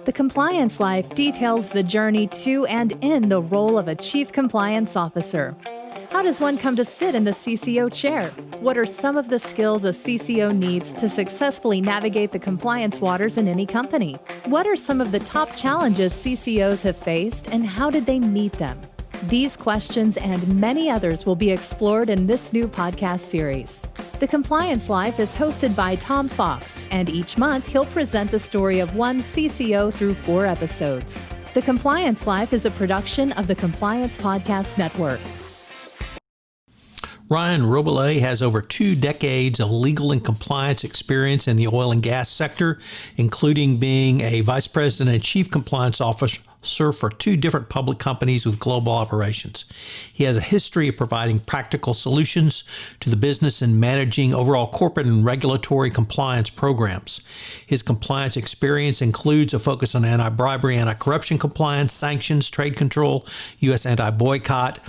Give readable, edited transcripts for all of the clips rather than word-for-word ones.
The Compliance Life details the journey to and in the role of a Chief Compliance Officer. How does one come to sit in the CCO chair? What are some of the skills a CCO needs to successfully navigate the compliance waters in any company? What are some of the top challenges CCOs have faced, and how did they meet them? These questions and many others will be explored in this new podcast series. The Compliance Life is hosted by Tom Fox, and each month he'll present the story of one CCO through 4 episodes. The Compliance Life is a production of the Compliance Podcast Network. Ryan Rabalais has over 2 decades of legal and compliance experience in the oil and gas sector, including being a vice president and chief compliance officer for 2 different public companies with global operations. He has a history of providing practical solutions to the business and managing overall corporate and regulatory compliance programs. His compliance experience includes a focus on anti-bribery, anti-corruption compliance, sanctions, trade control, U.S. anti-boycott,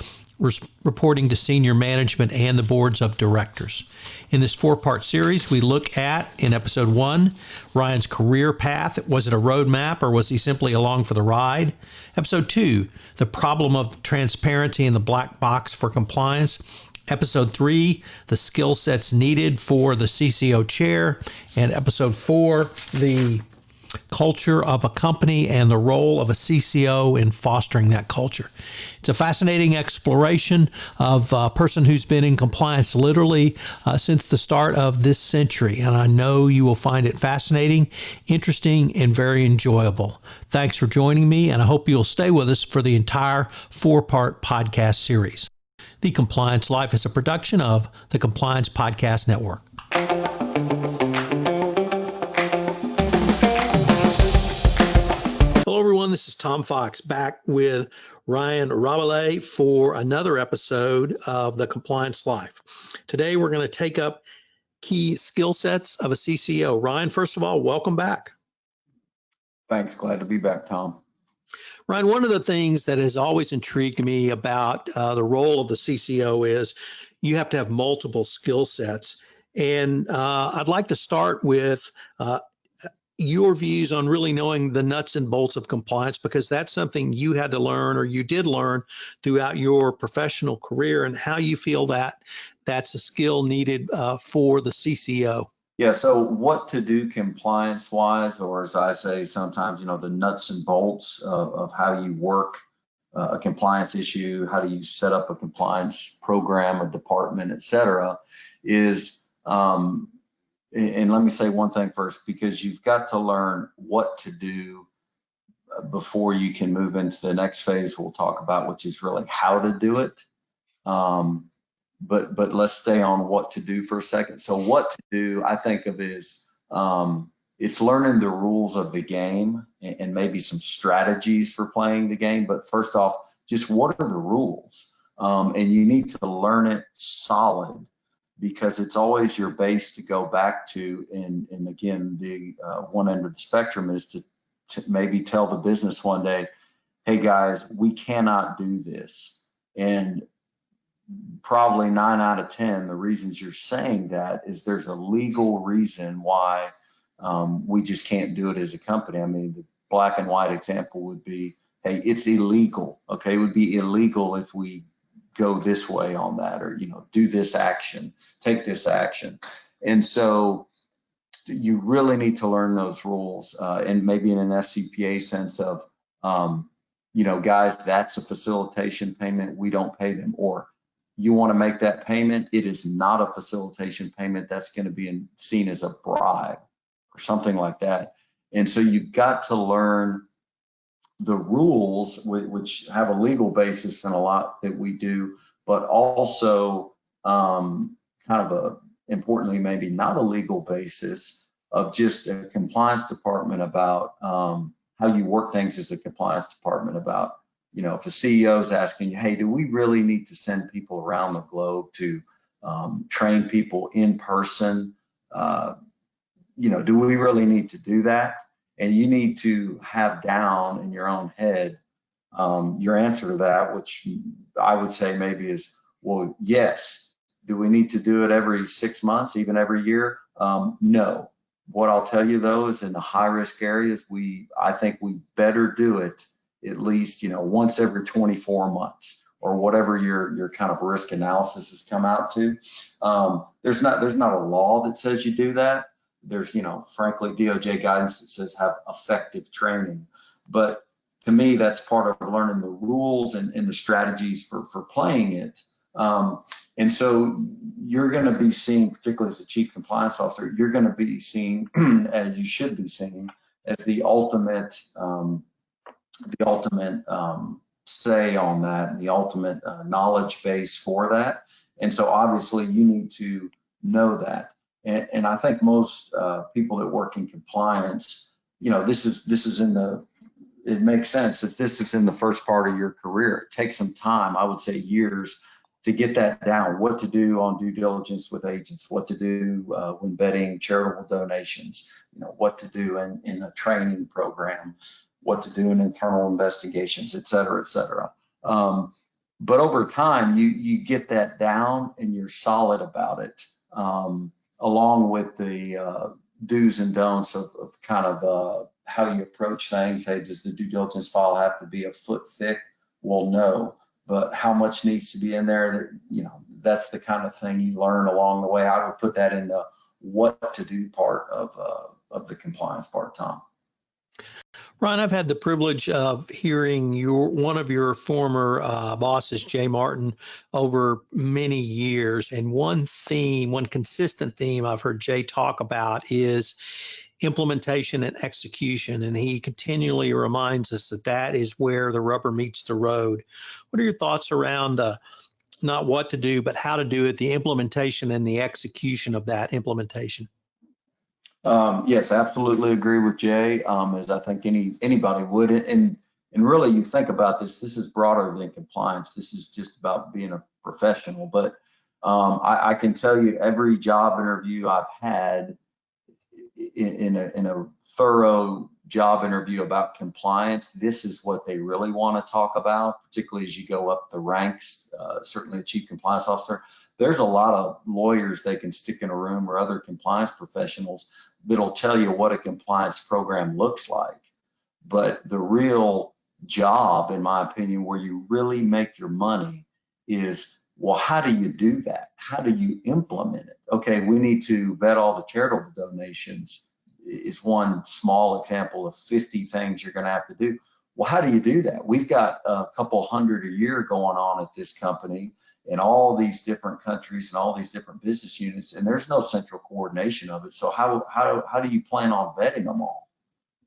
reporting to senior management and the boards of directors. In this 4-part series, we look at, in episode 1, Ryan's career path. Was it a roadmap or was he simply along for the ride? Episode 2, the problem of transparency in the black box for compliance. Episode 3, the skill sets needed for the CCO chair. And episode 4, the culture of a company and the role of a CCO in fostering that culture. It's a fascinating exploration of a person who's been in compliance literally since the start of this century, and I know you will find it fascinating, interesting, and very enjoyable. Thanks for joining me, and I hope you'll stay with us for the entire 4-part podcast series. The Compliance Life is a production of the Compliance Podcast Network. Hello, everyone. This is Tom Fox back with Ryan Rabalais for another episode of The Compliance Life. Today, we're going to take up key skill sets of a CCO. Ryan, first of all, welcome back. Thanks. Glad to be back, Tom. Ryan, one of the things that has always intrigued me about the role of the CCO is you have to have multiple skill sets. And I'd like to start with your views on really knowing the nuts and bolts of compliance, because that's something you had to learn, or you did learn throughout your professional career, and how you feel that that's a skill needed for the CCO. Yeah, so what to do compliance-wise, or as I say sometimes, the nuts and bolts of how you work a compliance issue, how do you set up a compliance program, a department, et cetera, is and let me say one thing first, because you've got to learn what to do before you can move into the next phase we'll talk about, which is really how to do it. But let's stay on what to do for a second. So what to do, I think of is it's learning the rules of the game and maybe some strategies for playing the game. But first off, just what are the rules? And you need to learn it solid, because it's always your base to go back to. And again, the one end of the spectrum is to maybe tell the business one day, hey guys, we cannot do this. And probably 9 out of 10, the reasons you're saying that is there's a legal reason why we just can't do it as a company. I mean, the black and white example would be, hey, it's illegal. Okay, it would be illegal if we go this way on that, or do this action, take this action. And so you really need to learn those rules, and maybe in an FCPA sense of guys, that's a facilitation payment, we don't pay them. Or you want to make that payment, it is not a facilitation payment, that's going to be seen as a bribe or something like that. And so you've got to learn the rules, which have a legal basis in a lot that we do, but also importantly, maybe not a legal basis of just a compliance department about how you work things as a compliance department about, if a CEO is asking you, hey, do we really need to send people around the globe to train people in person? Do we really need to do that? And you need to have down in your own head your answer to that, which I would say maybe is, well, yes. Do we need to do it every 6 months, even every year? No. What I'll tell you though is in the high risk areas, I think we better do it at least, once every 24 months or whatever your kind of risk analysis has come out to. There's not a law that says you do that. There's, frankly, DOJ guidance that says have effective training. But to me, that's part of learning the rules and the strategies for playing it. And so you're going to be seeing, particularly as a chief compliance officer, you're going to be seeing, as you should be seeing, as the ultimate say on that, and the ultimate knowledge base for that. And so obviously you need to know that. And I think most people that work in compliance, this is it makes sense that this is in the first part of your career. It takes some time, I would say years, to get that down, what to do on due diligence with agents, what to do when vetting charitable donations, what to do in a training program, what to do in internal investigations, et cetera, et cetera. But over time, you get that down and you're solid about it, along with the do's and don'ts of kind of how you approach things. Hey, does the due diligence file have to be a foot thick? Well, no. But how much needs to be in there? That's the kind of thing you learn along the way. I would put that in the what to do part of the compliance part, Tom. Ron, I've had the privilege of hearing one of your former bosses, Jay Martin, over many years. And one consistent theme I've heard Jay talk about is implementation and execution. And he continually reminds us that is where the rubber meets the road. What are your thoughts around not what to do, but how to do it, the implementation and the execution of that implementation? Yes, absolutely agree with Jay, as I think anybody would. And really, you think about this is broader than compliance. This is just about being a professional. But I can tell you every job interview I've had in a thorough job interview about compliance, this is what they really want to talk about, particularly as you go up the ranks, certainly a chief compliance officer. There's a lot of lawyers they can stick in a room or other compliance professionals that'll tell you what a compliance program looks like. But the real job, in my opinion, where you really make your money is, well, how do you do that? How do you implement it? Okay, we need to vet all the charitable donations is one small example of 50 things you're going to have to do. Well, how do you do that? We've got a couple hundred a year going on at this company in all these different countries and all these different business units, and there's no central coordination of it. So how do you plan on vetting them all?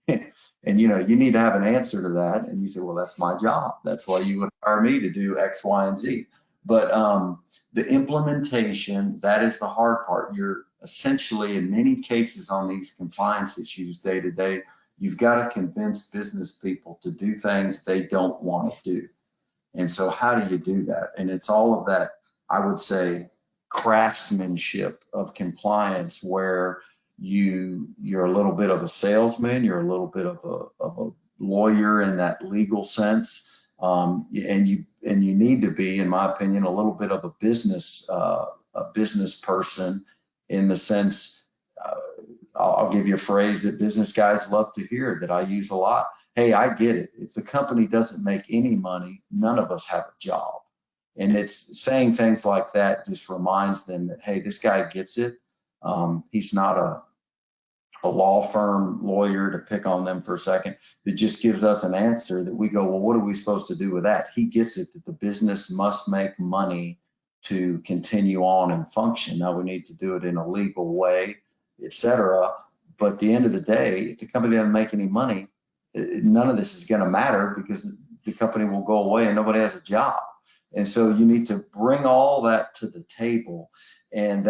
And you need to have an answer to that. And you say, well, that's my job. That's why you would hire me to do X, Y, and Z. But the implementation, that is the hard part. You're essentially, in many cases on these compliance issues day to day, you've got to convince business people to do things they don't want to do. And so how do you do that? And it's all of that, I would say, craftsmanship of compliance, where you're a little bit of a salesman, you're a little bit of a lawyer in that legal sense, and you need to be, in my opinion, a little bit of a business person, in the sense, I'll give you a phrase that business guys love to hear that I use a lot. Hey, I get it. If the company doesn't make any money, none of us have a job. And it's saying things like that just reminds them that, hey, this guy gets it. He's not a law firm lawyer, to pick on them for a second, that just gives us an answer that we go, well, what are we supposed to do with that? He gets it, that the business must make money to continue on and function. Now we need to do it in a legal way, et cetera. But at the end of the day, if the company doesn't make any money, none of this is going to matter, because the company will go away and nobody has a job. And so you need to bring all that to the table, and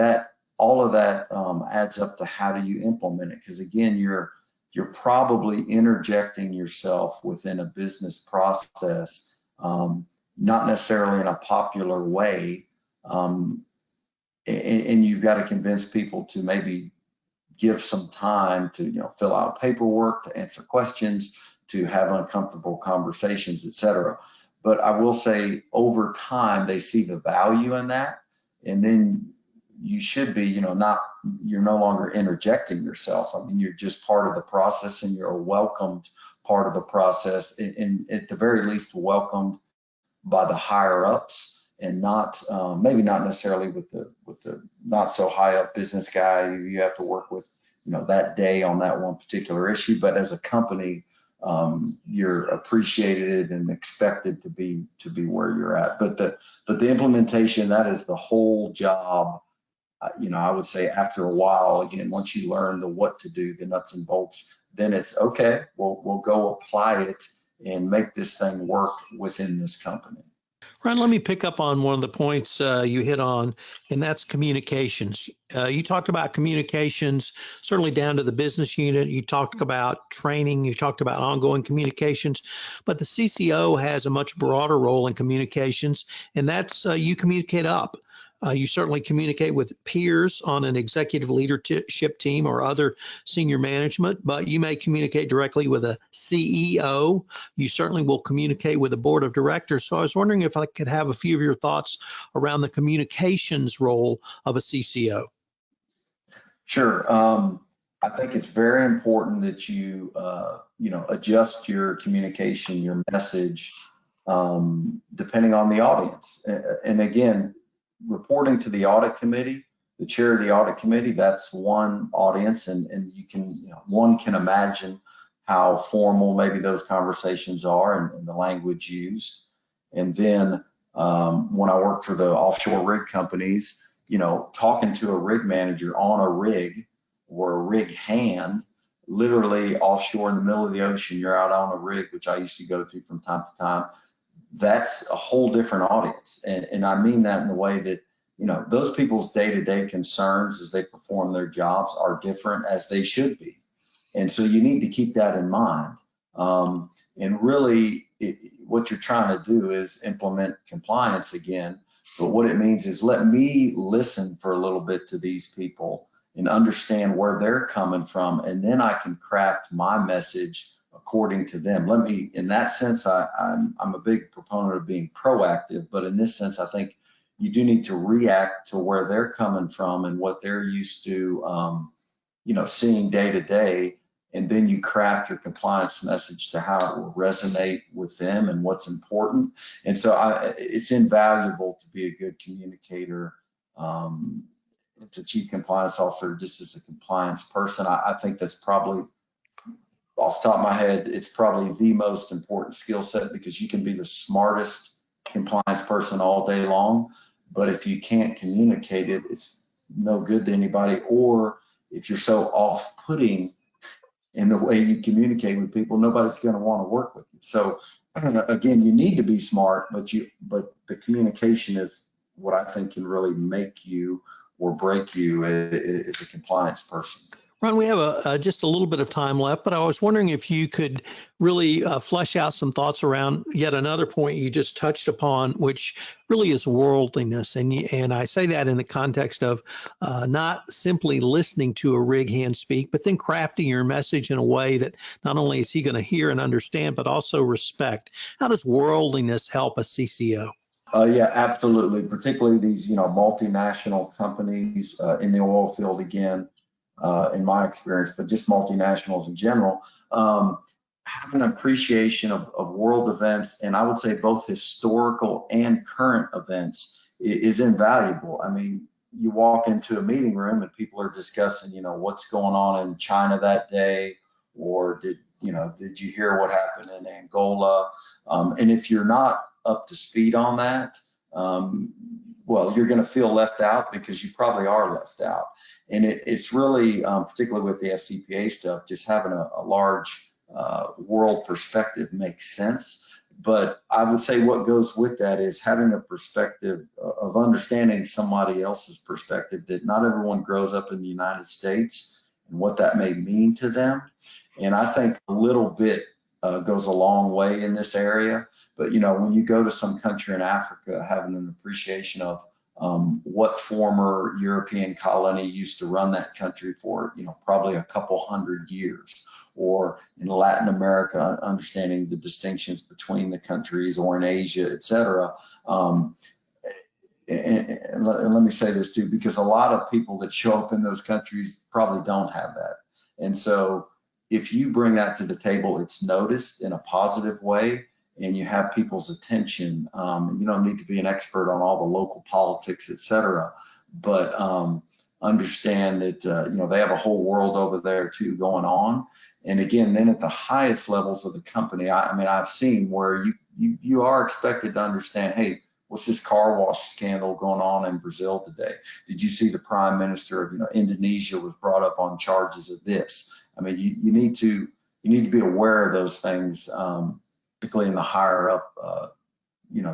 all of that adds up to how do you implement it? Because again, you're probably interjecting yourself within a business process, not necessarily in a popular way, and you've got to convince people to maybe give some time to fill out paperwork, to answer questions, to have uncomfortable conversations, et cetera. But I will say, over time, they see the value in that, and then you should be, not you're no longer interjecting yourself. I mean, you're just part of the process, and you're a welcomed part of the process, and at the very least welcomed by the higher ups, and not maybe not necessarily with the not so high up business guy you have to work with, that day on that one particular issue. But as a company, you're appreciated and expected to be where you're at. But the implementation, that is the whole job. I would say after a while, again, once you learn the what to do, the nuts and bolts, then it's okay. We'll go apply it and make this thing work within this company. Ryan, let me pick up on one of the points you hit on, and that's communications. You talked about communications, certainly down to the business unit. You talked about training. You talked about ongoing communications. But the CCO has a much broader role in communications, and that's you communicate up. You certainly communicate with peers on an executive leadership team or other senior management, but you may communicate directly with a CEO. You certainly will communicate with a board of directors. So I was wondering if I could have a few of your thoughts around the communications role of a CCO. Sure. I think it's very important that you, adjust your communication, your message, depending on the audience. And again, reporting to the audit committee, the chair of the audit committee, that's one audience, and you can, one can imagine how formal maybe those conversations are and the language used. And then when I worked for the offshore rig companies, talking to a rig manager on a rig or a rig hand, literally offshore in the middle of the ocean, you're out on a rig, which I used to go to from time to time. That's a whole different audience. And I mean that in the way that, those people's day-to-day concerns as they perform their jobs are different, as they should be. And so you need to keep that in mind. And really, what you're trying to do is implement compliance again. But what it means is let me listen for a little bit to these people and understand where they're coming from. And then I can craft my message according to them. In that sense, I'm a big proponent of being proactive, but in this sense, I think you do need to react to where they're coming from and what they're used to, seeing day to day. And then you craft your compliance message to how it will resonate with them and what's important. And so it's invaluable to be a good communicator. It's a chief compliance officer, just as a compliance person. I think that's probably, off the top of my head, it's probably the most important skill set, because you can be the smartest compliance person all day long, but if you can't communicate it, it's no good to anybody. Or if you're so off-putting in the way you communicate with people, nobody's going to want to work with you. So again, you need to be smart, but the communication is what I think can really make you or break you as a compliance person. Ron, we have just a little bit of time left, but I was wondering if you could really flesh out some thoughts around yet another point you just touched upon, which really is worldliness. And I say that in the context of not simply listening to a rig hand speak, but then crafting your message in a way that not only is he going to hear and understand, but also respect. How does worldliness help a CCO? Yeah, absolutely. Particularly these, multinational companies in the oil field, again, in my experience, but just multinationals in general, have an appreciation of world events, and I would say both historical and current events is invaluable. I mean, you walk into a meeting room and people are discussing, what's going on in China that day, or did you hear what happened in Angola? And if you're not up to speed on that, well, you're going to feel left out, because you probably are left out. And it's really, particularly with the FCPA stuff, just having a large world perspective makes sense. But I would say what goes with that is having a perspective of understanding somebody else's perspective, that not everyone grows up in the United States and what that may mean to them. And I think a little bit goes a long way in this area. But, when you go to some country in Africa, having an appreciation of what former European colony used to run that country for, probably a couple hundred years, or in Latin America, understanding the distinctions between the countries, or in Asia, et cetera. and let me say this too, because a lot of people that show up in those countries probably don't have that. And so if you bring that to the table, it's noticed in a positive way, and you have people's attention. You don't need to be an expert on all the local politics, et cetera, but understand that they have a whole world over there too going on. And again, then at the highest levels of the company, I've seen where you are expected to understand, hey, what's this car wash scandal going on in Brazil today? Did you see the prime minister of Indonesia was brought up on charges of this? You need to be aware of those things, particularly in the higher up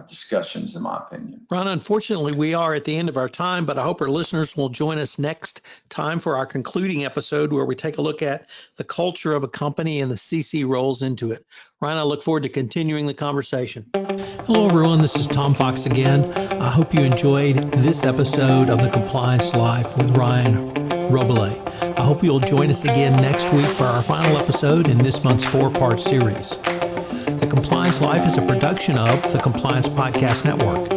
discussions, in my opinion. Ron, unfortunately, we are at the end of our time, but I hope our listeners will join us next time for our concluding episode where we take a look at the culture of a company and the CC roles into it. Ryan, I look forward to continuing the conversation. Hello, everyone. This is Tom Fox again. I hope you enjoyed this episode of The Compliance Life with Ryan Rabalais. I hope you'll join us again next week for our final episode in this month's 4-part series. The Compliance Life is a production of the Compliance Podcast Network.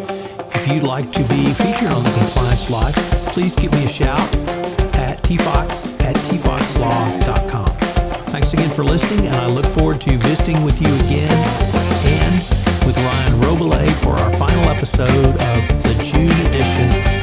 If you'd like to be featured on The Compliance Life, please give me a shout at tfox@tfoxlaw.com. Thanks again for listening, and I look forward to visiting with you again and with Ryan Rabalais for our final episode of the June edition